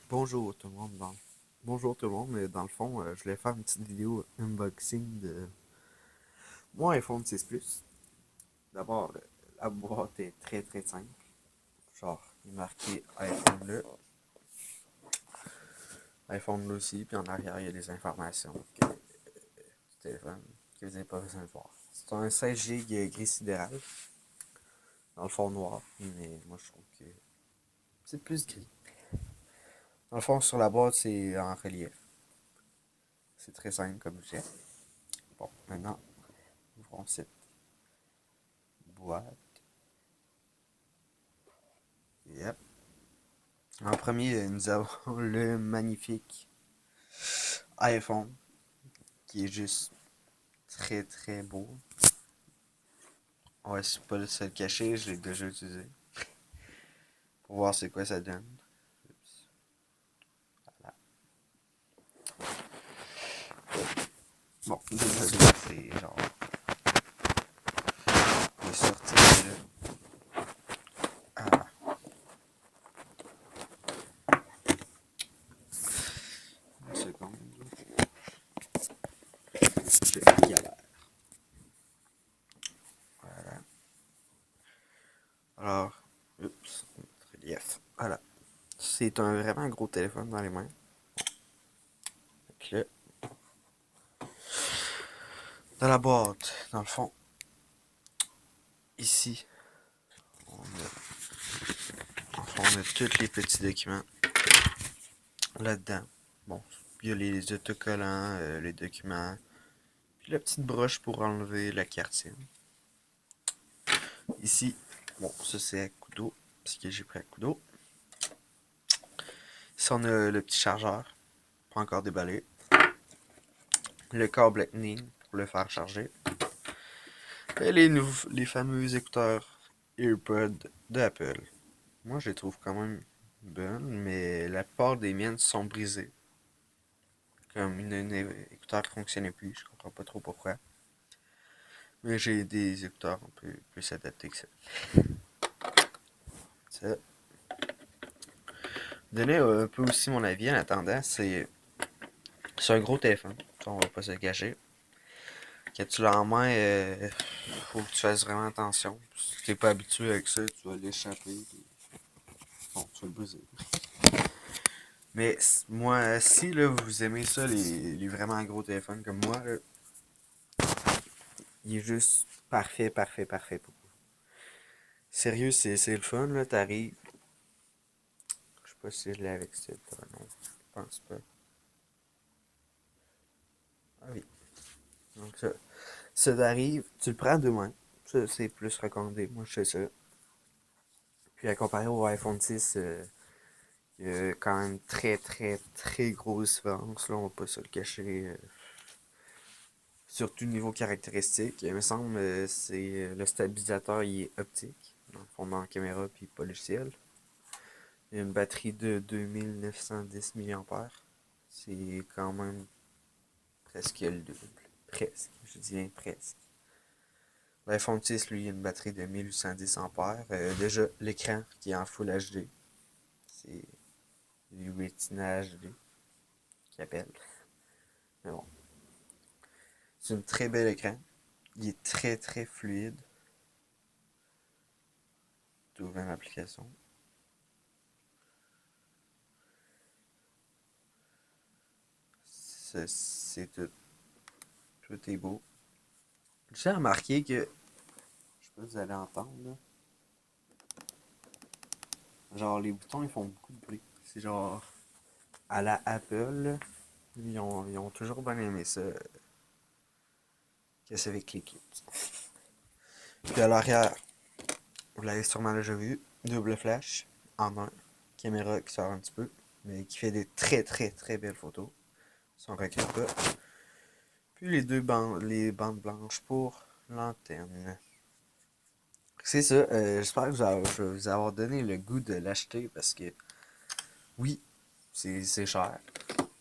Bonjour tout le monde. Bonjour tout le monde, mais dans le fond, je voulais faire une petite vidéo unboxing de mon iPhone 6 Plus. D'abord, la boîte est très très simple. Genre, il est marqué iPhone là, iPhone là aussi, puis en arrière, il y a des informations du téléphone que vous n'avez pas besoin de voir. C'est un 16 Go gris sidéral, dans le fond noir, mais moi je trouve que c'est plus gris. Dans le fond, sur la boîte, c'est en relief. C'est très simple comme objet. Bon, maintenant, ouvrons cette boîte. Yep. En premier, nous avons le magnifique iPhone, qui est juste très très beau. Ouais, c'est pas le seul caché, je l'ai déjà utilisé. Pour voir c'est quoi ça donne. Voilà. Bon, désolé, c'est genre. Il est sorti de là. Ah, une seconde. J'ai une galère. Voilà. Alors, oups, relief. Voilà. C'est un vraiment gros téléphone dans les mains. Donc là, dans la boîte, dans le fond, ici, on a tous les petits documents là-dedans. Bon, il y a les autocollants, les documents, puis la petite broche pour enlever la carte SIM. Ici, bon, ça c'est à couteau, parce que j'ai pris à couteau. Ici, on a le petit chargeur, pas encore déballé. Le câble Lightning pour le faire charger. Et les fameux écouteurs AirPods d'Apple. Moi, je les trouve quand même bonnes, mais la plupart des miennes sont brisées. Comme une écouteur qui fonctionnait plus, je comprends pas trop pourquoi. Mais j'ai des écouteurs un peu plus adaptés que ça. Ça. Donner un peu aussi mon avis en attendant, c'est un gros téléphone, on va pas se cacher. Quand tu l'as en main, faut que tu fasses vraiment attention. Si t'es pas habitué avec ça, tu vas l'échapper. Bon, tu vas le briser. Mais moi, si là, vous aimez ça, les vraiment gros téléphones comme moi, là, il est juste parfait, parfait, parfait pour vous. Sérieux, c'est le fun, là, t'arrives. Je sais pas si je l'ai avec ça, non, je pense pas. Ah oui. Donc ça t'arrive, tu le prends à deux mains. Ça, c'est plus recommandé. Moi, je fais ça. Puis à comparer au iPhone 6, il y a quand même très, très, très grosse différence. Là, on va pas se le cacher. Surtout niveau caractéristique. Il me semble c'est le stabilisateur il est optique. Dans le fond, dans la caméra, puis pas logiciel. Il y a une batterie de 2910 mAh. C'est quand même presque le double. Presque. Je dis bien presque. L'iPhone 6, lui, il a une batterie de 1810 ampères. Déjà, l'écran qui est en Full HD. C'est du Retina HD qui appelle. Mais bon. C'est un très bel écran. Il est très très fluide. Tu ouvres l'application. C'est tout. Tout est beau. J'ai remarqué que. Je sais pas si vous allez entendre là. Genre les boutons ils font beaucoup de bruit. C'est genre à la Apple. Là, ils ont toujours bien aimé ça. Que ça avait cliqué. Puis à l'arrière, vous l'avez sûrement déjà vu. Double flash en un. Caméra qui sort un petit peu. Mais qui fait des très très très belles photos. Si on recule pas. Puis les bandes blanches pour l'antenne. C'est ça, j'espère que je vais vous avoir donné le goût de l'acheter parce que oui, c'est cher.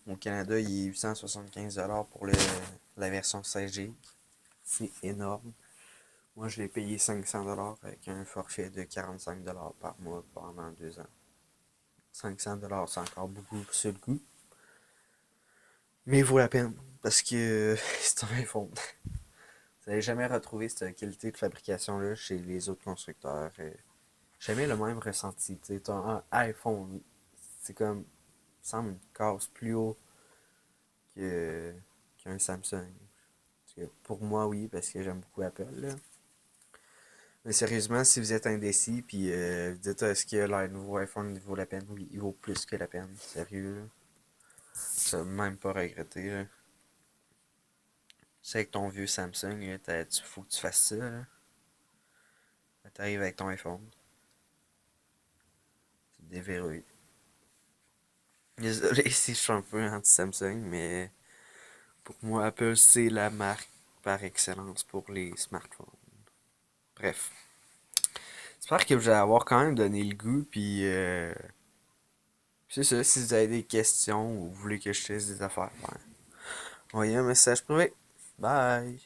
Au Canada, il est 875$ pour la version 16 Go. C'est énorme. Moi, je l'ai payé 500$ avec un forfait de 45$ par mois pendant 2 ans. 500$, c'est encore beaucoup sur le coup. Mais il vaut la peine, parce que c'est un iPhone. Vous n'allez jamais retrouver cette qualité de fabrication-là chez les autres constructeurs. Jamais le même ressenti. Tu sais, un iPhone, c'est comme, il semble une case plus haut que, qu'un Samsung. Parce que pour moi, oui, parce que j'aime beaucoup Apple, là. Mais sérieusement, si vous êtes indécis, puis vous dites, est-ce que le nouveau iPhone il vaut la peine? Oui, il vaut plus que la peine. Sérieux, là. Ça même pas regretter, là. C'est avec ton vieux Samsung, là, faut que tu fasses ça, là. T'arrives avec ton iPhone. Tu te déverrouilles. Désolé si je suis un peu anti-Samsung, mais pour moi, Apple, c'est la marque par excellence pour les smartphones. Bref. J'espère que vous allez avoir quand même donné le goût, puis c'est ça, si vous avez des questions ou vous voulez que je teste des affaires, ben, envoyez un message privé. Bye!